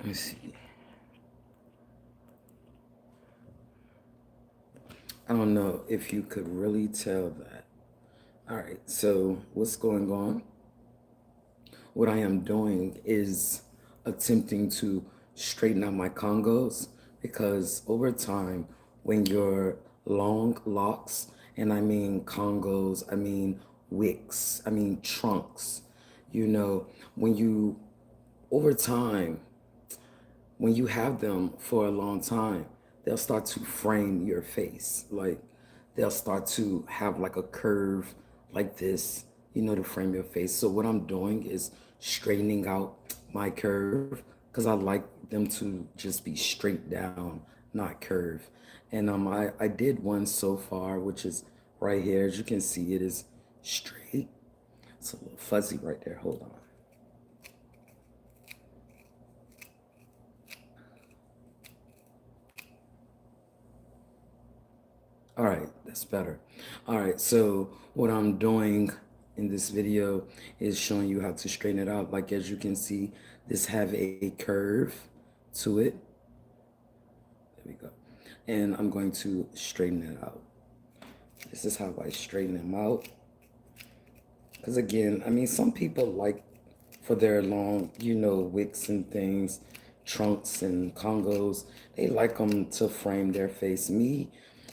Let's see. I don't know if you could really tell that. All right, so what's going on? What I am doing is attempting to straighten out my Congos because over time, when your long locks, and I mean Congos, I mean wicks, I mean trunks, when you, over time, when you have them for a long time, they'll start to frame your face. Like they'll start to have like a curve like this, to frame your face. So what I'm doing is straightening out my curve because I like them to just be straight down, not curve. And I did one so far, which is right here. As you can see, it is straight. It's a little fuzzy right there. Hold on. All right, that's better. All right, so what I'm doing in this video is showing you how to straighten it out. Like as you can see, this have a curve to it. There we go. And I'm going to straighten it out. This is how I straighten them out. Because again, I mean, some people like for their long, wicks and things, trunks and Congos, they like them to frame their face. Me,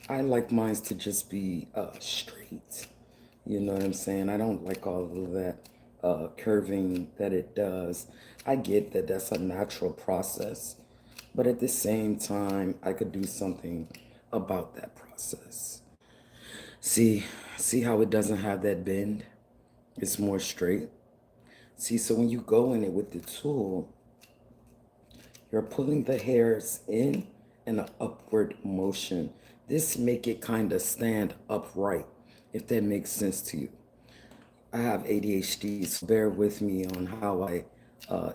I like mine to just be straight. You know what I'm saying? I don't like all of that curving that it does. I get that that's a natural process, but at the same time, I could do something about that process. See, see how it doesn't have that bend? It's more straight. See, so when you go in it with the tool, you're pulling the hairs in an upward motion. This make it kind of stand upright, if that makes sense to you. I have ADHD, so bear with me on how I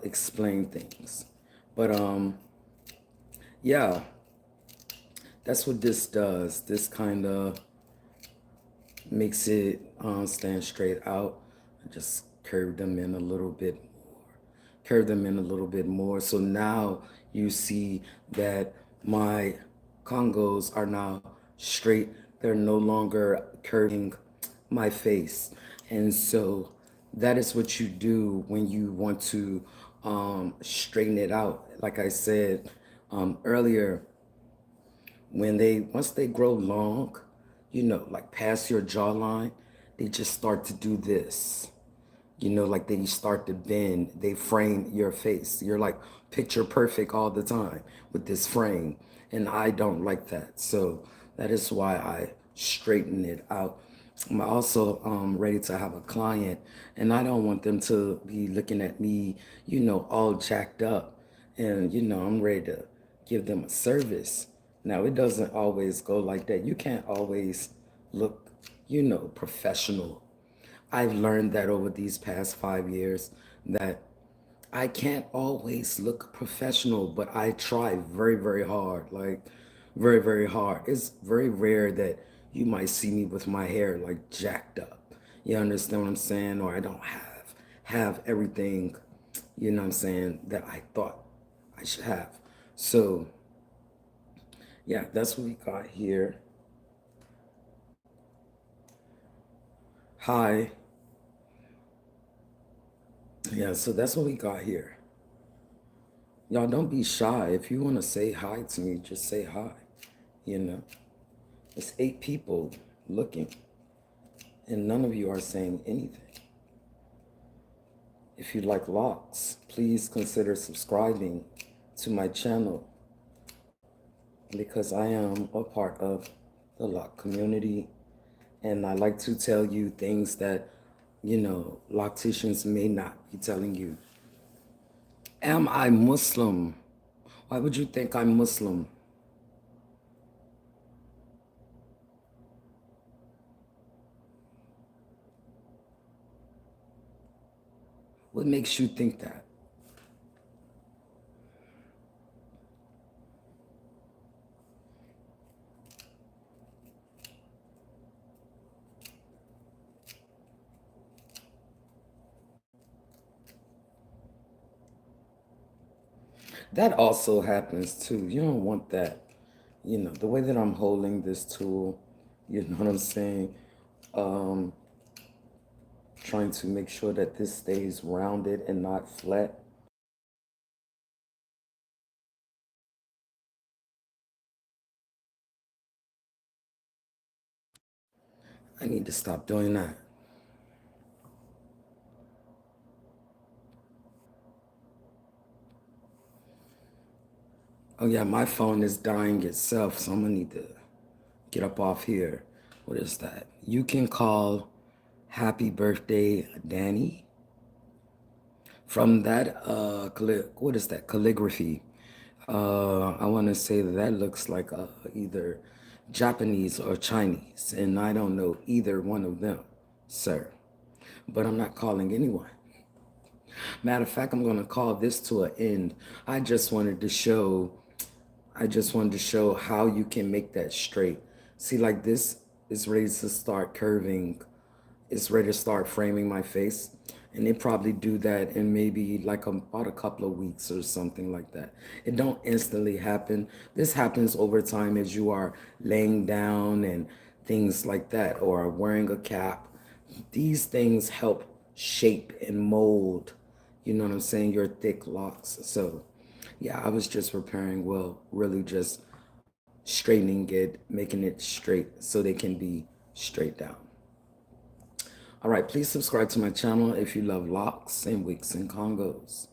explain things. But yeah, that's what this does. This kind of makes it stand straight out. I just curve them in a little bit more. Curve them in a little bit more. So now you see that my Congos are now straight. They're no longer curving my face. And so that is what you do when you want to straighten it out. Like I said earlier, once they grow long, like past your jawline, they just start to do this. Like they start to bend, they frame your face. You're like picture perfect all the time with this frame. And I don't like that. So that is why I straighten it out. I'm also ready to have a client, and I don't want them to be looking at me, all jacked up. And, I'm ready to give them a service. Now, it doesn't always go like that. You can't always look, professional. I've learned that over these past 5 years that I can't always look professional, but I try very, very hard. Like, very, very hard. It's very rare that you might see me with my hair like jacked up. You understand what I'm saying? Or I don't have everything, what I'm saying, that I thought I should have. So, yeah, that's what we got here. Hi. Yeah, so that's what we got here. Y'all don't be shy. If you want to say hi to me, just say hi. You know, it's 8 people looking, and none of you are saying anything. If you like locks, please consider subscribing to my channel because I am a part of the lock community, and I like to tell you things that, locticians may not be telling you. Am I Muslim? Why would you think I'm Muslim? What makes you think that? That also happens too. You don't want that. You know, the way that I'm holding this tool, you know what I'm saying? Um, Trying to make sure that this stays rounded and not flat. I need to stop doing that. Oh yeah, my phone is dying itself, so I'm gonna need to get up off here. What is that? You can call Happy Birthday Danny. From that, what is that? Calligraphy. I want to say that that looks like either Japanese or Chinese, and I don't know either one of them, sir. But I'm not calling anyone. Matter of fact, I'm going to call this to an end. I just wanted to show, I just wanted to show how you can make that straight. See, like this is ready to start curving. It's ready to start framing my face. And they probably do that in maybe like about a couple of weeks or something like that. It don't instantly happen. This happens over time as you are laying down and things like that, or wearing a cap. These things help shape and mold, you know what I'm saying, your thick locks. So yeah, I was just preparing, well, really just straightening it, making it straight so they can be straight down. All right, please subscribe to my channel if you love locks and wicks and Congos.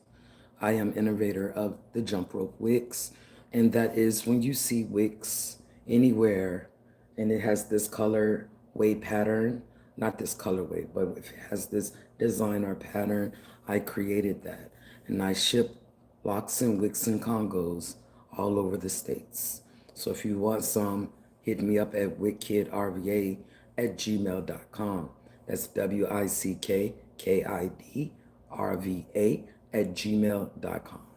I am innovator of the jump rope wicks, and that is when you see wicks anywhere and it has this colorway pattern, not this colorway, but if it has this design or pattern, I created that. And I ship locks and wicks and Congos all over the states. So if you want some, hit me up at wickedrva@gmail.com. That's WICKKIDRVA@gmail.com.